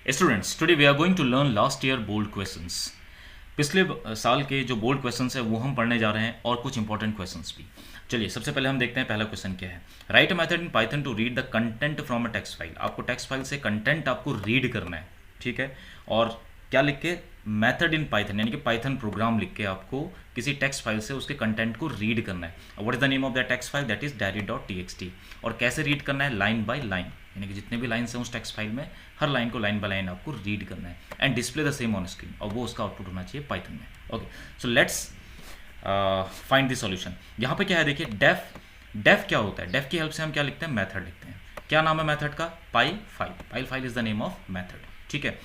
Students, today we are going to learn last year board questions. पिछले साल के जो बोल्ड क्वेश्चंस है वो हम पढ़ने जा रहे हैं और कुछ इंपॉर्टेंट क्वेश्चंस भी। चलिए सबसे पहले हम देखते हैं पहला क्वेश्चन क्या है। Write a method in Python to read the content from a text file. आपको टेक्स्ट फाइल से कंटेंट आपको रीड करना है, ठीक है। और क्या लिख के, मेथड इन पाइथन, यानी कि पाइथन प्रोग्राम लिख के आपको किसी टेक्स्ट फाइल से उसके कंटेंट को रीड करना है। What is the name of the text file? That is diary.txt। और कैसे रीड करना है? लाइन बाय लाइन, यानी कि जितने भी लाइन्स हैं उस टेक्स्ट फाइल में हर लाइन को लाइन बाय लाइन आपको रीड करना है and display the same on screen, और वो उसका आउटपुट होना चाहिए पाइथन में। Okay, so let's find the solution. यहाँ पे क्या है देखिए, डेफ क्या होता है? डेफ की हेल्प से हम क्या लिखते हैं? मेथड लिखते हैं। क्या नाम है मेथड का? पाई file is the name of method, ठीक है।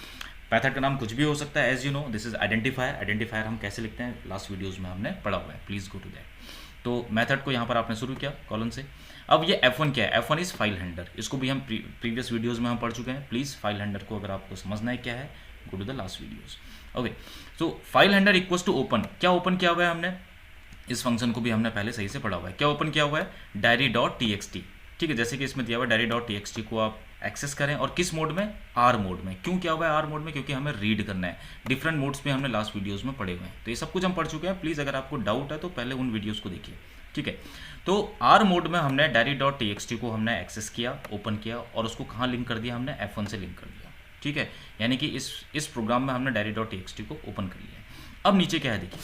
मेथड का नाम कुछ भी हो सकता है, as you know this is identifier हम कैसे लिखते हैं लास्ट वीडियोज में हमने पढ़ा हुआ है, प्लीज गो टू दैट। तो मेथड को यहाँ पर आपने शुरू किया कॉलन से। अब ये F1 क्या है? F1 is file handler. इसको भी हम प्रीवियस वीडियोस में हम पढ़ चुके हैं। प्लीज फाइल हैंडलर को अगर आपको समझना है क्या है, go to the last videos. Okay, so file handler equals to open. क्या ओपन किया हुआ है हमने? इस फंक्शन को भी हमने पहले सही से पढ़ा हुआ है। क्या ओपन किया हुआ है? diary.txt, ठीक है। जैसे कि इसमें दिया हुआ है diary.txt को आप एक्सेस करें, और किस मोड में? आर मोड में। क्यों किया हुआ है आर मोड में? क्योंकि हमें रीड करना है। डिफरेंट मोड्स में हमने लास्ट वीडियोस में पढ़े हुए हैं, तो ये सब कुछ हम पढ़ चुके हैं। प्लीज़ अगर आपको डाउट है तो पहले उन वीडियोस को देखिए, ठीक है। तो आर मोड में हमने diary.txt को हमने एक्सेस किया, ओपन किया, और उसको कहाँ लिंक कर दिया? हमने F1 से लिंक कर दिया, ठीक है। यानी कि इस प्रोग्राम में हमने diary.txt को ओपन कर लिया है। अब नीचे क्या है देखिए,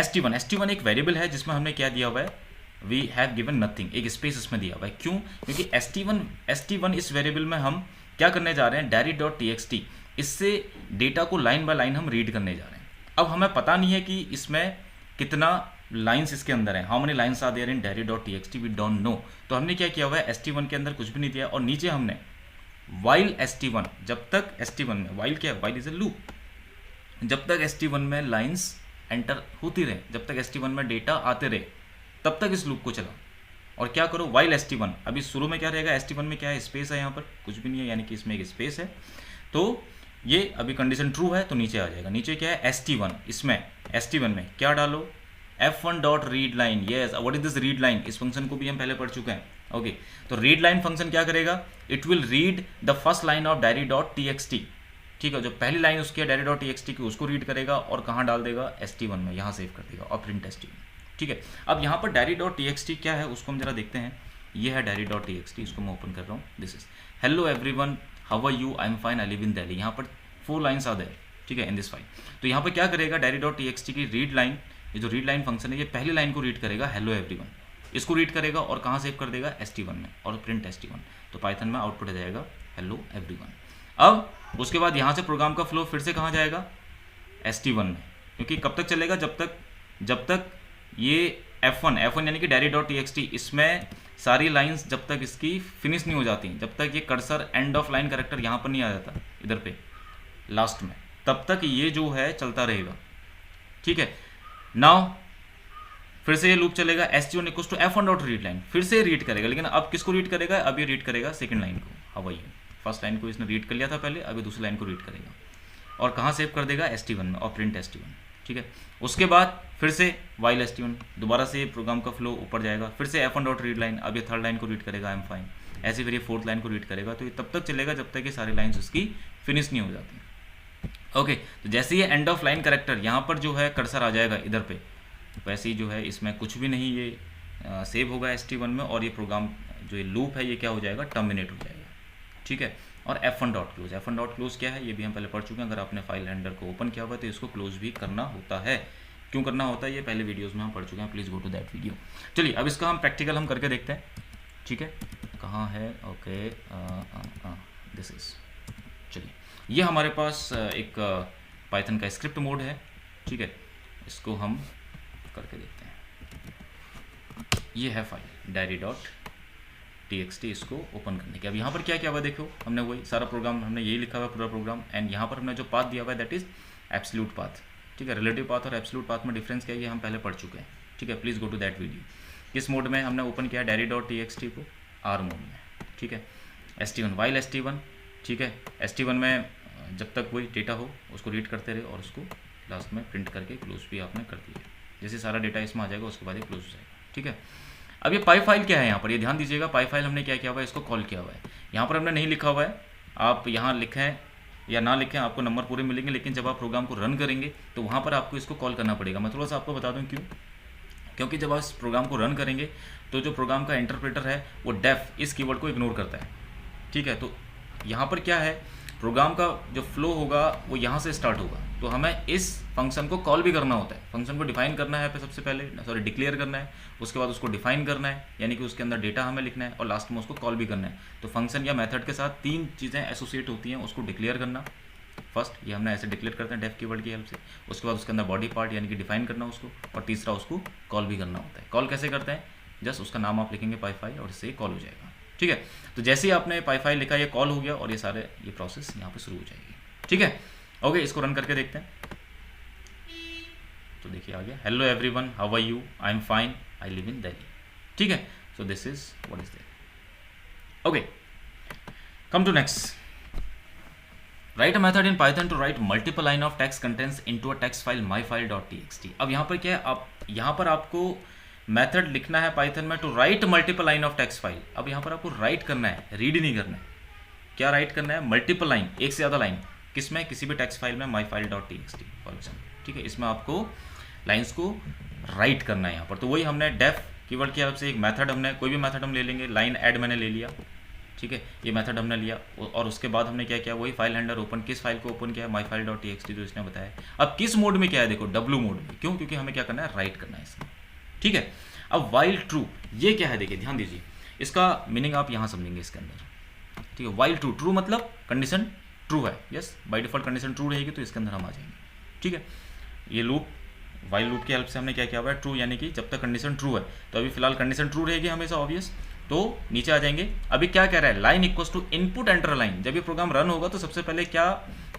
st1 एक वेरिएबल है जिसमें हमने क्या दिया हुआ है? वी हैव गिवन नथिंग, एक स्पेस इसमें दिया हुआ है। क्यों? क्योंकि st1 इस वेरिएबल में हम क्या करने जा रहे हैं? diary.txt, इससे डेटा को लाइन बाय लाइन हम रीड करने जा रहे हैं। अब हमें पता नहीं है कि इसमें कितना लाइंस इसके अंदर है, how many lines are there in diary.txt, we don't know. तो हमने क्या किया हुआ है? st1 के अंदर कुछ भी नहीं दिया, और नीचे हमने while st1, जब तक st1 में, while क्या है? while इज ए लूप, जब तक st1 में लाइंस एंटर होती रहे, जब तक st1 में डेटा आते रहे, तब तक इस लूप को चला। और क्या करो? while st1, अभी शुरू में क्या रहेगा? st1 में क्या है? स्पेस है, यहाँ पर कुछ भी नहीं है, यानी कि इसमें एक स्पेस है। तो ये अभी कंडीशन ट्रू है तो नीचे आ जाएगा। नीचे क्या है? st1, इसमें st1 में क्या डालो? f1 dot read line. Yes, what is this read line? इस फंक्शन को भी हम पहले पढ़ चुके हैं। ओके, तो रीड लाइन फंक्शन क्या करेगा? It will read the first line of diary.txt, ठीक है। जो पहली लाइन उसकी है diary.txt की, उसको रीड करेगा और कहाँ डाल देगा? st1 में, यहाँ सेव कर देगा और प्रिंट st1, ठीक है। अब यहाँ पर diary.txt क्या है उसको हम जरा देखते हैं। ये है diary.txt, इसको मैं ओपन कर रहा हूँ। This is hello everyone, how are you? I am fine, I live in Delhi. यहाँ पर 4 लाइन्स आर देयर, ठीक है, इन दिस फाइल। तो यहाँ पर क्या करेगा? diary.txt की रीड लाइन, ये जो रीड लाइन फंक्शन है, ये पहली लाइन को रीड करेगा, हेलो एवरीवन, इसको रीड करेगा और कहाँ सेव कर देगा? st1 में, और प्रिंट st1। तो पाइथन में आउटपुट आ जाएगा हेलो एवरीवन। अब उसके बाद यहाँ से प्रोग्राम का फ्लो फिर से कहाँ जाएगा? st1 में, क्योंकि कब तक चलेगा? जब तक ये F1 यानी कि diary.txt, इसमें सारी लाइंस जब तक इसकी फिनिश नहीं हो जाती, जब तक ये cursor end of line character यहाँ पर नहीं आ जाता इधर पे लास्ट में, तब तक ये जो है चलता रहेगा, ठीक है। नाउ फिर से ये लूप चलेगा, st1 equals to F1 dot read line, फिर से रीड करेगा, लेकिन अब किसको रीड करेगा? अब ये रीड करेगा सेकंड लाइन को, how are you. First line को इसने रीड कर लिया था पहले, अभी दूसरी लाइन को रीड करेगा और कहाँ सेव कर देगा? st1 में, और प्रिंट st1, ठीक है। उसके बाद फिर से while st1, दोबारा से प्रोग्राम का फ्लो ऊपर जाएगा, फिर से F1 डॉट रीड लाइन, अब ये थर्ड लाइन को रीड करेगा, आई एम फाइन। ऐसे फिर ये फोर्थ लाइन को रीड करेगा। तो ये तब तक चलेगा जब तक ये सारी लाइन्स उसकी फिनिश नहीं हो जाती। ओके, तो जैसे ये एंड ऑफ लाइन करेक्टर यहाँ पर जो है कर्सर आ जाएगा इधर पे, वैसे ही जो है इसमें कुछ भी नहीं, ये सेव होगा st1 में, और ये प्रोग्राम जो ये लूप है ये क्या हो जाएगा? टर्मिनेट हो जाएगा, ठीक है। और F1 डॉट क्लोज क्या है? ये भी हम पहले पढ़ चुके हैं। अगर आपने फाइल हैंडलर को ओपन किया हुआ है तो इसको क्लोज भी करना होता है। क्यों करना होता है? ये पहले वीडियोस में हम पढ़ चुके हैं, please go to that video. चलिए अब इसका हम प्रैक्टिकल हम करके देखते हैं, ठीक है। कहाँ है? ओके, दिस इज, चलिए ये हमारे पास एक पाइथन का स्क्रिप्ट मोड है, ठीक है। इसको हम करके देखते हैं। ये है फाइल diary.txt, इसको ओपन करने के। अब यहाँ पर क्या क्या हुआ देखो, हमने वही सारा प्रोग्राम, हमने यही लिखा हुआ पूरा प्रोग्राम, एंड यहाँ पर हमने जो पाथ दिया हुआ है दैट इज एब्सोल्यूट पाथ, ठीक है। रिलेटिव पाथ और एब्सोल्यूट पाथ में डिफरेंस क्या है ये हम पहले पढ़ चुके हैं, ठीक है। Please go to that video. किस मोड में हमने ओपन किया? diary.txt को आर मोड में, ठीक है। st1 while st1, ठीक है। st1 में जब तक वही डेटा हो उसको रीड करते रहे, और उसको लास्ट में प्रिंट करके क्लोज भी आपने कर दिया। जैसे सारा डेटा इसमें आ जाएगा उसके बाद ये क्लोज हो जाएगा, ठीक है। अब ये पाई फाइल क्या है? यहाँ पर ये ध्यान दीजिएगा, पाई फाइल हमने क्या किया हुआ है? इसको कॉल किया हुआ है। यहाँ पर हमने नहीं लिखा हुआ है, आप यहाँ लिखें या ना लिखें, आपको नंबर पूरे मिलेंगे, लेकिन जब आप प्रोग्राम को रन करेंगे तो वहाँ पर आपको इसको कॉल करना पड़ेगा। मैं थोड़ा सा आपको बता दूँ क्यों। क्योंकि जब आप इस प्रोग्राम को रन करेंगे तो जो प्रोग्राम का इंटरप्रेटर है वो डेफ इस कीवर्ड को इग्नोर करता है, ठीक है। तो यहाँ पर क्या है, प्रोग्राम का जो फ्लो होगा वो यहाँ से स्टार्ट होगा, तो हमें इस फंक्शन को कॉल भी करना होता है। फंक्शन को डिफाइन करना है सबसे पहले, सॉरी डिक्लेयर करना है, उसके बाद उसको डिफाइन करना है, यानी कि उसके अंदर डेटा हमें लिखना है, और लास्ट में उसको कॉल भी करना है। तो फंक्शन या मेथड के साथ 3 चीज़ें एसोसिएट होती हैं। उसको डिक्लेयर करना, फर्स्ट ये हमने ऐसे डिक्लेयर करते हैं डेफ कीवर्ड की हेल्प से, उसके बाद उसके अंदर बॉडी पार्ट यानी कि डिफाइन करना उसको, और तीसरा उसको कॉल भी करना होता है। कॉल कैसे करते हैं, जस्ट उसका नाम आप लिखेंगे पाई फाइल और इससे कॉल हो जाएगा, ठीक है। तो जैसे ही आपने पाई फाइल लिखा, ये कॉल हो गया और ये प्रोसेस यहाँ पे शुरू हो जाएगी, ठीक है। ओके, इसको रन करके देखते हैं। तो देखिए आ गया, hello everyone, how are you, I am fine, I live in Delhi, ठीक है। So this is what is there. Okay, come to next. Write a method in Python to write multiple line of text contents into a text file myfile.txt। अब यहाँ पर क्या है, आप यहाँ पर आपको मेथड लिखना है पाइथन में to write multiple line of text file. अब यहाँ पर आपको राइट करना है, रीड नहीं करना है। क्या राइट करना है, मल्टीपल लाइन, एक से ज़्यादा लाइन, किसमें, किसी भी टेक्स्ट फाइल में myfile.txt फॉर एग्जाम्पल, ठीक है। इसमें आपको लाइन्स को राइट करना है यहाँ पर। तो वही हमने डेफ कीवर्ड की हेल्प से एक मेथड, हमने कोई भी मेथड हम ले लेंगे, लाइन ऐड मैंने ले लिया, ठीक है, ये मेथड हमने लिया, और उसके बाद हमने क्या किया, वही फाइल हैंडलर ओपन, किस फाइल को ओपन किया, myfile.txt जो इसने बताया। अब किस मोड में क्या है, देखो W मोड में, क्यों, क्योंकि हमें क्या करना है, राइट करना है इसमें, ठीक है। अब वाइल ट्रू ये क्या है, देखिए ध्यान दीजिए, इसका मीनिंग आप यहाँ समझेंगे इसके अंदर, ठीक है। वाइल ट्रू, ट्रू मतलब कंडीशन ट्रू है, yes, by default condition true रहेगी तो इसके अंदर हम आ जाएंगे, ठीक है। ये लूप, वाइल लूप की हेल्प से हमने क्या किया हुआ है, ट्रू, यानी कि जब तक कंडीशन ट्रू है, तो अभी फिलहाल कंडीशन ट्रू रहेगी हमेशा, ऑब्वियस। तो नीचे आ जाएंगे, अभी क्या कह रहा है, line equals to input enter line. जब ये प्रोग्राम रन होगा तो सबसे पहले क्या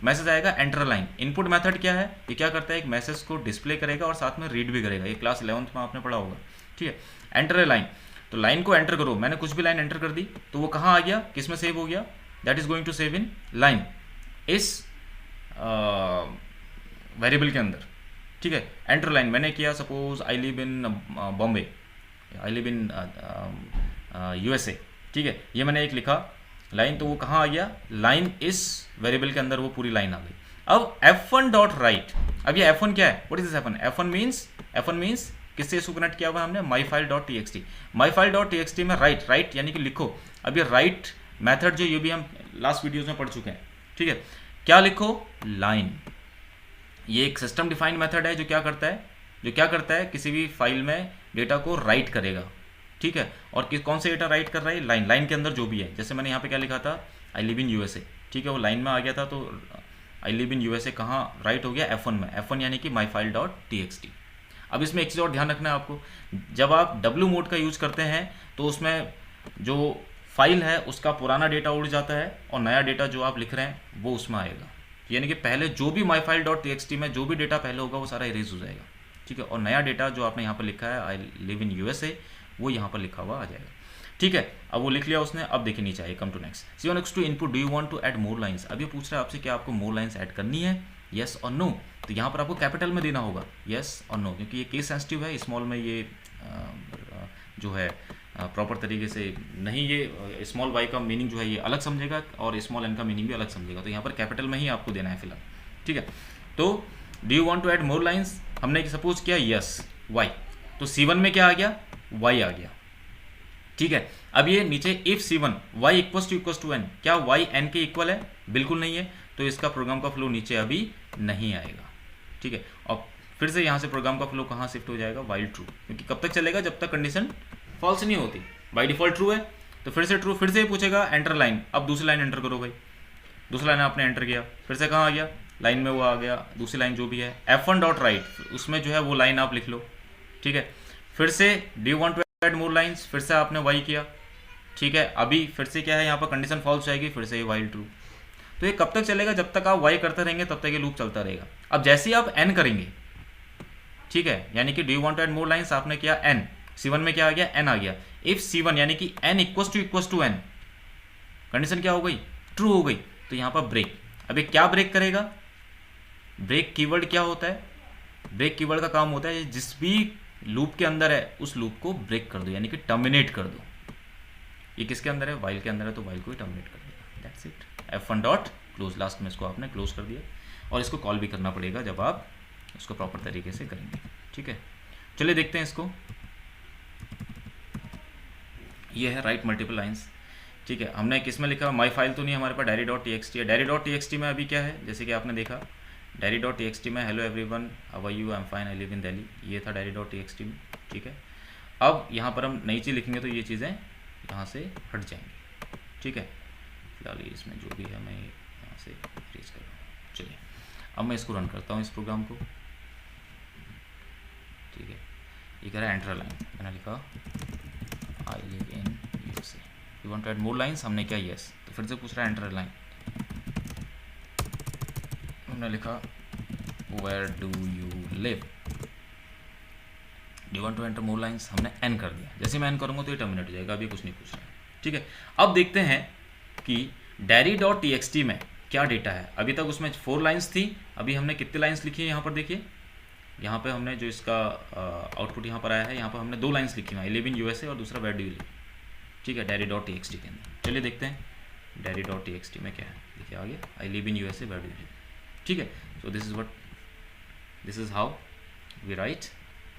मैसेज आएगा, एंटर लाइन। इनपुट मेथड क्या है, ये क्या करता है, एक मैसेज को डिस्प्ले करेगा और साथ में रीड भी करेगा, ये क्लास 11th में आपने पढ़ा होगा, ठीक है। एंटर लाइन, तो लाइन को एंटर करो, मैंने कुछ भी लाइन एंटर कर दी तो वो कहाँ आ गया, किस में सेव हो गया, that is going to save in line, इस वेरिएबल के अंदर, ठीक है। एंटर लाइन मैंने किया, suppose I live in Bombay, I live in USA, ठीक है, ये मैंने एक लिखा लाइन, तो वो कहाँ आ गया, लाइन इस वेरिएबल के अंदर वो पूरी लाइन आ गई। अब f1 डॉट राइट, अब ये f1 क्या है, what is this f1, f1 means किससे इसको कनेक्ट किया हुआ है हमने, myfile.txt, myfile.txt में राइट यानी कि लिखो। अब ये राइट मेथड जो ये भी हम लास्ट वीडियोज में पढ़ चुके हैं, ठीक है। क्या लिखो, लाइन, ये एक सिस्टम डिफाइंड मेथड है जो क्या करता है, किसी भी फाइल में डेटा को राइट करेगा, ठीक है। और कौन से डेटा राइट कर रहा है, लाइन के अंदर जो भी है। जैसे मैंने यहाँ पे क्या लिखा था, आई लिव इन यूएसए, ठीक है, वो लाइन में आ गया था, तो आई लिव इन यूएसए कहाँ राइट हो गया, f1 में, f1 यानी कि myfile.txt। अब इसमें एक चीज़ और ध्यान रखना है आपको, जब आप W मोड का यूज़ करते हैं तो उसमें जो फाइल है उसका पुराना डेटा उड़ जाता है और नया डेटा जो आप लिख रहे हैं वो उसमें आएगा, यानी कि पहले जो भी myfile.txt में जो भी डेटा पहले होगा वो सारा इरेज हो जाएगा, ठीक है। और नया डेटा जो आपने यहाँ पर लिखा है, आई लिव इन यूएसए, वो यहाँ पर लिखा हुआ आ जाएगा, ठीक है। अब वो लिख लिया उसने। अब देखिए नीचे आइए, come to next, C1 X2 input, do you want to add more lines. अब ये पूछ रहा है आपसे कि आपको मोर लाइंस ऐड करनी है, यस और नो। तो यहाँ पर आपको कैपिटल में देना होगा यस और नो, क्योंकि ये केस सेंसिटिव है, स्मॉल में ये जो है प्रॉपर तरीके से नहीं, ये स्मॉल वाई का मीनिंग जो है ये अलग समझेगा और स्मॉल एन का मीनिंग भी अलग समझेगा, तो यहाँ पर कैपिटल में ही आपको देना है फिलहाल, ठीक है। तो do you want to add more lines, हमने सपोज किया यस वाई, तो C1 में क्या आ गया, वाई आ गया, ठीक है। अब ये नीचे if C1 y equals to n, क्या y n के इक्वल है, बिल्कुल नहीं है, तो इसका प्रोग्राम का फ्लो नीचे अभी नहीं आएगा, ठीक है। और फिर से यहाँ से प्रोग्राम का फ्लो कहाँ शिफ्ट हो जाएगा, वाइल ट्रू, क्योंकि कब तक चलेगा, जब तक कंडीशन फॉल्स नहीं होती। बाय डिफॉल्ट ट्रू है तो फिर से ट्रू, फिर से पूछेगा एंटर लाइन, अब दूसरी लाइन एंटर करो भाई, दूसरी लाइन आपने एंटर किया, फिर से कहाँ आ गया, लाइन में वो आ गया, दूसरी लाइन जो भी है f1 डॉट राइट, उसमें जो है वो लाइन आप लिख लो, ठीक है। फिर से do you want to add more lines, फिर से आपने वाई किया, ठीक है। अभी फिर से क्या है, यहाँ पर कंडीशन फॉल्स जाएगी, फिर से ये वाइल ट्रू। तो ये कब तक चलेगा, जब तक आप वाई करते रहेंगे तब तक ये लूप चलता रहेगा। अब जैसे ही आप एन करेंगे, ठीक है, यानी कि do you want to add more lines, आपने किया एन, C1 में क्या आ गया, एन आ गया। इफ C1 यानी कि n equals to n, condition क्या हो गई, ट्रू हो गई, तो यहाँ पर ब्रेक। अब ये क्या ब्रेक करेगा, ब्रेक कीवर्ड क्या होता है, ब्रेक कीवर्ड का काम होता है जिस भी लूप के अंदर है उस लूप को ब्रेक कर दो, यानी कि टर्मिनेट कर दो। ये किसके अंदर है, वाइल के अंदर है, तो वाइल को ही टर्मिनेट कर देगा, that's it, f1 dot close, last में इसको आपने क्लोज कर दिया, और इसको कॉल भी करना पड़ेगा जब आप इसको प्रॉपर तरीके से करेंगे, ठीक है। चलिए देखते हैं इसको। ये है राइट मल्टीपल लाइंस, ठीक है। हमने किस में लिखा, माई फाइल तो नहीं, हमारे पास diary dot T X T है। Diary dot T X T में अभी क्या है, जैसे कि आपने देखा diary dot T X T में hello everyone how are you, I am fine, I live in Delhi, ये था diary dot T X T में, ठीक है। अब यहाँ पर हम नई चीज़ लिखेंगे तो ये चीज़ें यहाँ से हट जाएंगी, ठीक है। फिलहाल इसमें जो भी है मैं यहाँ से इरेज कर रहा हूँ। चलिए अब मैं इसको रन करता हूँ इस प्रोग्राम को, ठीक है। ये कह रहा है एंटर लाइन, मैंने लिखा I live in USA, you want to add more lines, हमने क्या यस, तो फिर से पूछ रहा है एंटर लाइन, हमने लिखा where do you live, do want to enter more lines, हमने एन कर दिया। जैसे मैं एन करूँगा तो ये टर्मिनेट हो जाएगा, अभी कुछ नहीं पूछ रहा है, ठीक है। अब देखते हैं कि diary dot T X T में क्या डेटा है। अभी तक उसमें 4 लाइंस थी, अभी हमने कितने लाइंस लिखी है यहाँ पर देखिए, यहाँ पे हमने जो इसका आउटपुट यहाँ पर आया है, यहाँ पर हमने 2 लाइंस लिखी हैं, आई लिव इन यूएसए और दूसरा वेयर डू यू लिव, ठीक है, diary dot T X T के अंदर। चलिए देखते हैं diary dot T X T में क्या है, देखिए आगे I live in USA where do you live, ठीक है। So this is how we write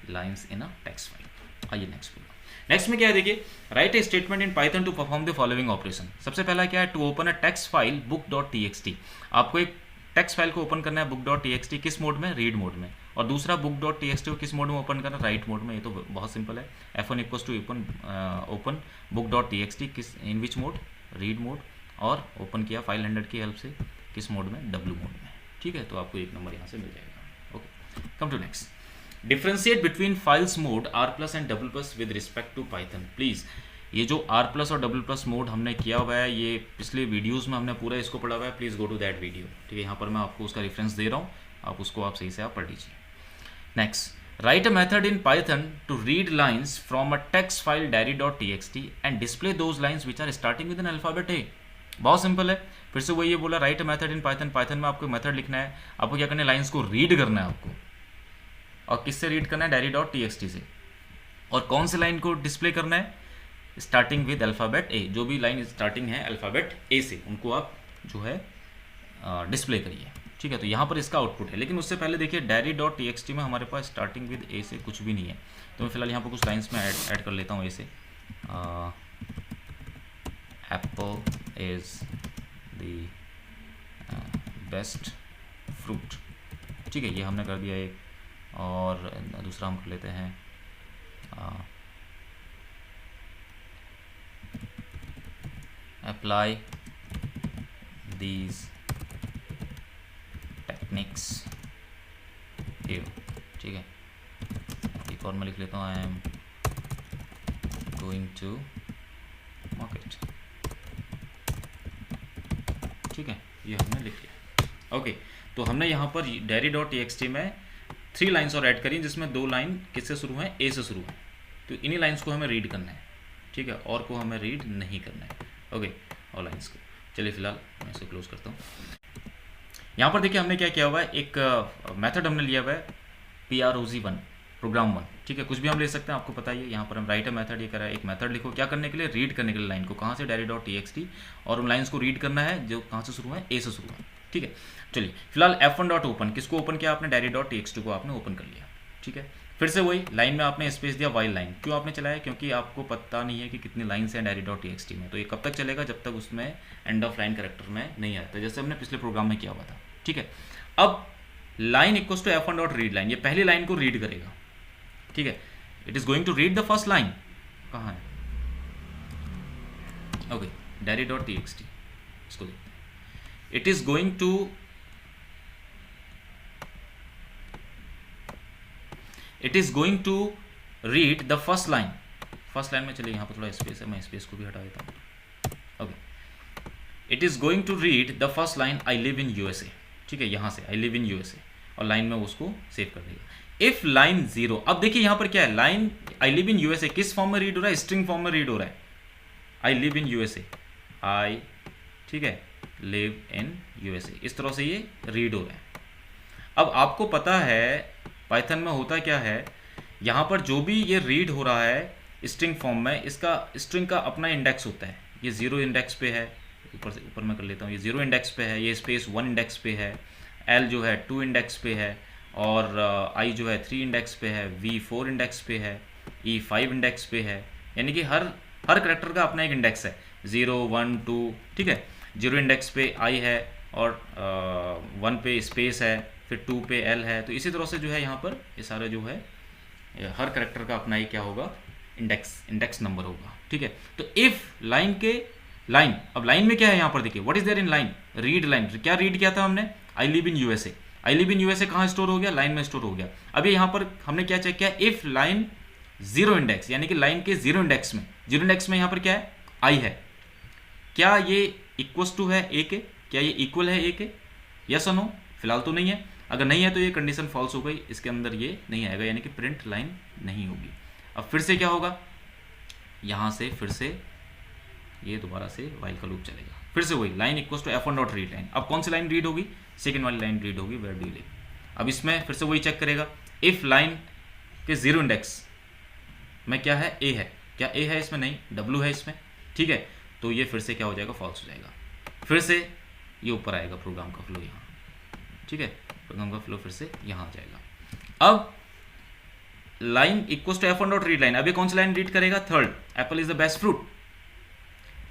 lines in a text file. आइए नेक्स्ट में क्या है देखिए, write a statement in Python to perform the following operation. सबसे पहला क्या है, to open a text file book dot T X T, आपको एक टेक्स्ट फाइल को ओपन करना है book dot T X T, किस मोड में, रीड मोड में, और दूसरा book dot T X T को किस मोड में ओपन करना, राइट मोड में। ये तो बहुत सिंपल है, F1 equals to open book dot T X T, किस in which mode, read mode, और ओपन किया फाइल हैंडलर की हेल्प से किस मोड में, W मोड में, ठीक है। तो आपको 1 नंबर यहाँ से मिल जाएगा। Okay, come to next, differentiate between files mode R+ and W+ with respect to Python. Please ये जो R+ और W+ मोड हमने किया हुआ है, ये पिछले वीडियोस में हमने पूरा इसको पढ़ा हुआ है, please go to that video, ठीक है। यहाँ पर मैं आपको उसका रेफरेंस दे रहा हूँ, आप उसको आप सही से आप पढ़ लीजिए। Next, write a method in Python to read lines from a text file diary dot T X T and display those lines which are starting with an alphabet A. बहुत सिंपल है, फिर से वही ये बोला, write a method in Python, Python में आपको method लिखना है, आपको क्या करना है, लाइन्स को रीड करना है आपको, और किससे रीड करना है, diary dot T X T से, और कौन से लाइन को डिस्प्ले करना है, स्टार्टिंग विद अल्फ़ाबेट ए, जो भी लाइन स्टार्टिंग है अल्फ़ाबेट ए से, उनको आप जो है डिस्प्ले करिए, ठीक है। तो यहाँ पर इसका आउटपुट है, लेकिन उससे पहले देखिए diary dot T X T में हमारे पास स्टार्टिंग विद ए से कुछ भी नहीं है, तो मैं फिलहाल यहाँ पर कुछ लाइन्स में ऐड कर लेता हूँ ए से। Apple is the best fruit, ठीक है, ये हमने कर दिया एक, और दूसरा हम कर लेते हैं अप्लाई दीज टेक्निक्स हियर, ठीक है। एक और मैं लिख लेता हूँ, I am going to market, ठीक है, ये हमने लिख लिया। ओके, तो हमने यहाँ पर diary dot T X T में 3 लाइन्स और ऐड करी, जिसमें 2 लाइन किससे शुरू हैं, ए से शुरू हैं, तो इन्हीं लाइन्स को हमें रीड करना है, ठीक है, और को हमें रीड नहीं करना है। ओके, और लाइन्स को, चलिए फिलहाल मैं इसे क्लोज करता हूँ। यहाँ पर देखिए हमने क्या किया हुआ है, एक मेथड हमने लिया हुआ है PROG1 प्रोग्राम 1, ठीक है, कुछ भी हम ले सकते हैं, आपको पता ही है। यहाँ पर हम राइट अ मेथड, ये करा है, एक मेथड लिखो, क्या करने के लिए, रीड करने के लिए लाइन को, कहाँ से, diary dot T X T, और उन लाइन्स को रीड करना है जो कहाँ से शुरू है, ए से शुरू है, ठीक है। चलिए फिलहाल F1 डॉट ओपन, किसको ओपन किया आपने, diary dot T X T को आपने ओपन कर लिया, ठीक है। फिर से वही लाइन में आपने स्पेस दिया, वाइल लाइन, क्यों आपने चलाया, क्योंकि आपको पता नहीं है कि कितनी लाइन्स हैं diary dot T X T में, तो ये कब तक चलेगा, जब तक उसमें एंड ऑफ लाइन कैरेक्टर में नहीं आता, जैसे हमने पिछले प्रोग्राम में किया हुआ था, ठीक है। अब line equals to F1 dot read line, ये पहली लाइन को रीड करेगा, ठीक है। It is going to read the first line, कहाँ है, okay, diary dot T X T, इसको देखते हैं। It is going to read the first line, first line में, चलिए यहाँ पर थोड़ा स्पेस है, मैं स्पेस को भी हटा देता हूँ। Okay, it is going to read the first line I live in USA, ठीक है, यहाँ से आई लिव इन यूएसए, और लाइन में उसको सेव कर देगा। इफ लाइन 0, अब देखिए यहाँ पर क्या है, line I live in USA किस फॉर्म में रीड हो रहा है, स्ट्रिंग फॉर्म में रीड हो रहा है, आई लिव इन यूएसए, आई, ठीक है, लिव इन यूएसए, इस तरह से ये रीड हो रहा है। अब आपको पता है पाइथन में होता क्या है, यहाँ पर जो भी ये रीड हो रहा है स्ट्रिंग फॉर्म में, इसका स्ट्रिंग का अपना इंडेक्स होता है, ये 0 इंडेक्स पे है, ऊपर से ऊपर मैं कर लेता हूँ, ये 0 इंडेक्स पे है, ये स्पेस 1 इंडेक्स पे है, एल जो है 2 इंडेक्स पे है, और आई जो है 3 इंडेक्स पे है, वी 4 इंडेक्स पे है, ई 5 इंडेक्स पे है। यानी कि हर करेक्टर का अपना एक इंडेक्स है, 0 1 2, ठीक है। 0 इंडेक्स पे आई है, और 1 पे स्पेस है, फिर 2 पे एल है। तो इसी तरह से जो है यहाँ पर ये सारे जो है हर करेक्टर का अपना ही क्या होगा, इंडेक्स नंबर होगा, ठीक है। तो इफ लाइन अब लाइन में क्या है यहाँ पर देखिए, what is there in line, read line. क्या रीड किया था हमने, I live in USA. I live in USA कहाँ स्टोर हो गया, लाइन में स्टोर हो गया। अभी यहाँ पर हमने क्या चेक किया, इफ लाइन 0 इंडेक्स, यानी कि लाइन के 0 इंडेक्स में यहाँ पर क्या है, आई है, क्या ये इक्वल्स टू है ए के, क्या ये इक्वल है ए के, यस और नो। फिलहाल तो नहीं है, अगर नहीं है तो ये कंडीशन फॉल्स हो गई, इसके अंदर ये नहीं आएगा, यानी कि प्रिंट लाइन नहीं होगी। अब फिर से क्या होगा, यहाँ से फिर से ये दोबारा से वाइल का लूप चलेगा, फिर से वही line equals to f1 dot read line. अब कौन सी लाइन रीड होगी, सेकेंड वाली लाइन रीड होगी, वेयर डू यू लिव। अब इसमें फिर से वही चेक करेगा, इफ लाइन के 0 इंडेक्स में क्या है, ए है, क्या ए है इसमें, नहीं, w है इसमें, ठीक है। तो ये फिर से क्या हो जाएगा, फॉल्स हो जाएगा। फिर से ये ऊपर आएगा प्रोग्राम का फ्लो यहाँ, ठीक है, प्रोग्राम का फ्लो फिर से यहाँ आ जाएगा। अब line equals to f1 dot read line, अब ये कौन सी लाइन रीड करेगा, third, apple is the best fruit.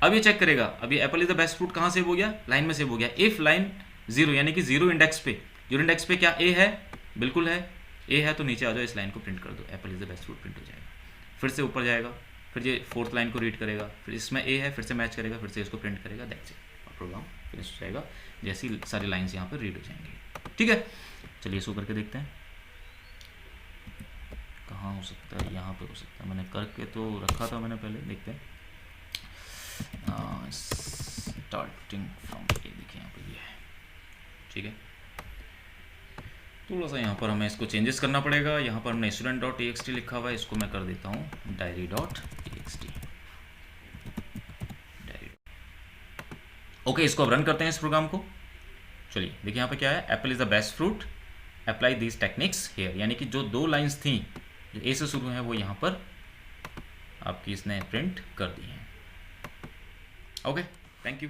अब ये चेक करेगा, अभी apple is the best fruit कहाँ सेव हो गया, लाइन में सेव हो गया। इफ लाइन 0, यानी कि 0 इंडेक्स पे क्या ए है, बिल्कुल है, ए है, तो नीचे आ जाओ, इस लाइन को प्रिंट कर दो, Apple is the best fruit print हो जाएगा। फिर से ऊपर जाएगा, फिर ये 4th लाइन को रीड करेगा, फिर इसमें ए है, फिर से मैच करेगा, फिर से इसको प्रिंट करेगा, दैट्स इट, और प्रोग्राम फिनिश हो जाएगा, जैसी सारी लाइन्स यहाँ पर रीड हो जाएंगी, ठीक है। चलिए इसको करके देखते हैं, कहाँ हो सकता है, यहाँ पे हो सकता है, मैंने करके तो रखा था मैंने पहले, देखते हैं। स्टार्टिंग फ्रॉम ए, देखिए यहाँ पर ये है, ठीक है। थोड़ा सा यहाँ पर हमें इसको चेंजेस करना पड़ेगा। यहाँ पर हमने student.txt लिखा हुआ है, इसको मैं कर देता हूँ diary.txt। ओके, इसको अब रन करते हैं इस प्रोग्राम को। चलिए देखिए यहाँ पे क्या है, apple is the best fruit, apply these techniques here, यानी कि जो 2 लाइंस थी जो ए से शुरू हैं वो यहाँ पर आपकी इसने प्रिंट कर दी हैं। Okay, thank you.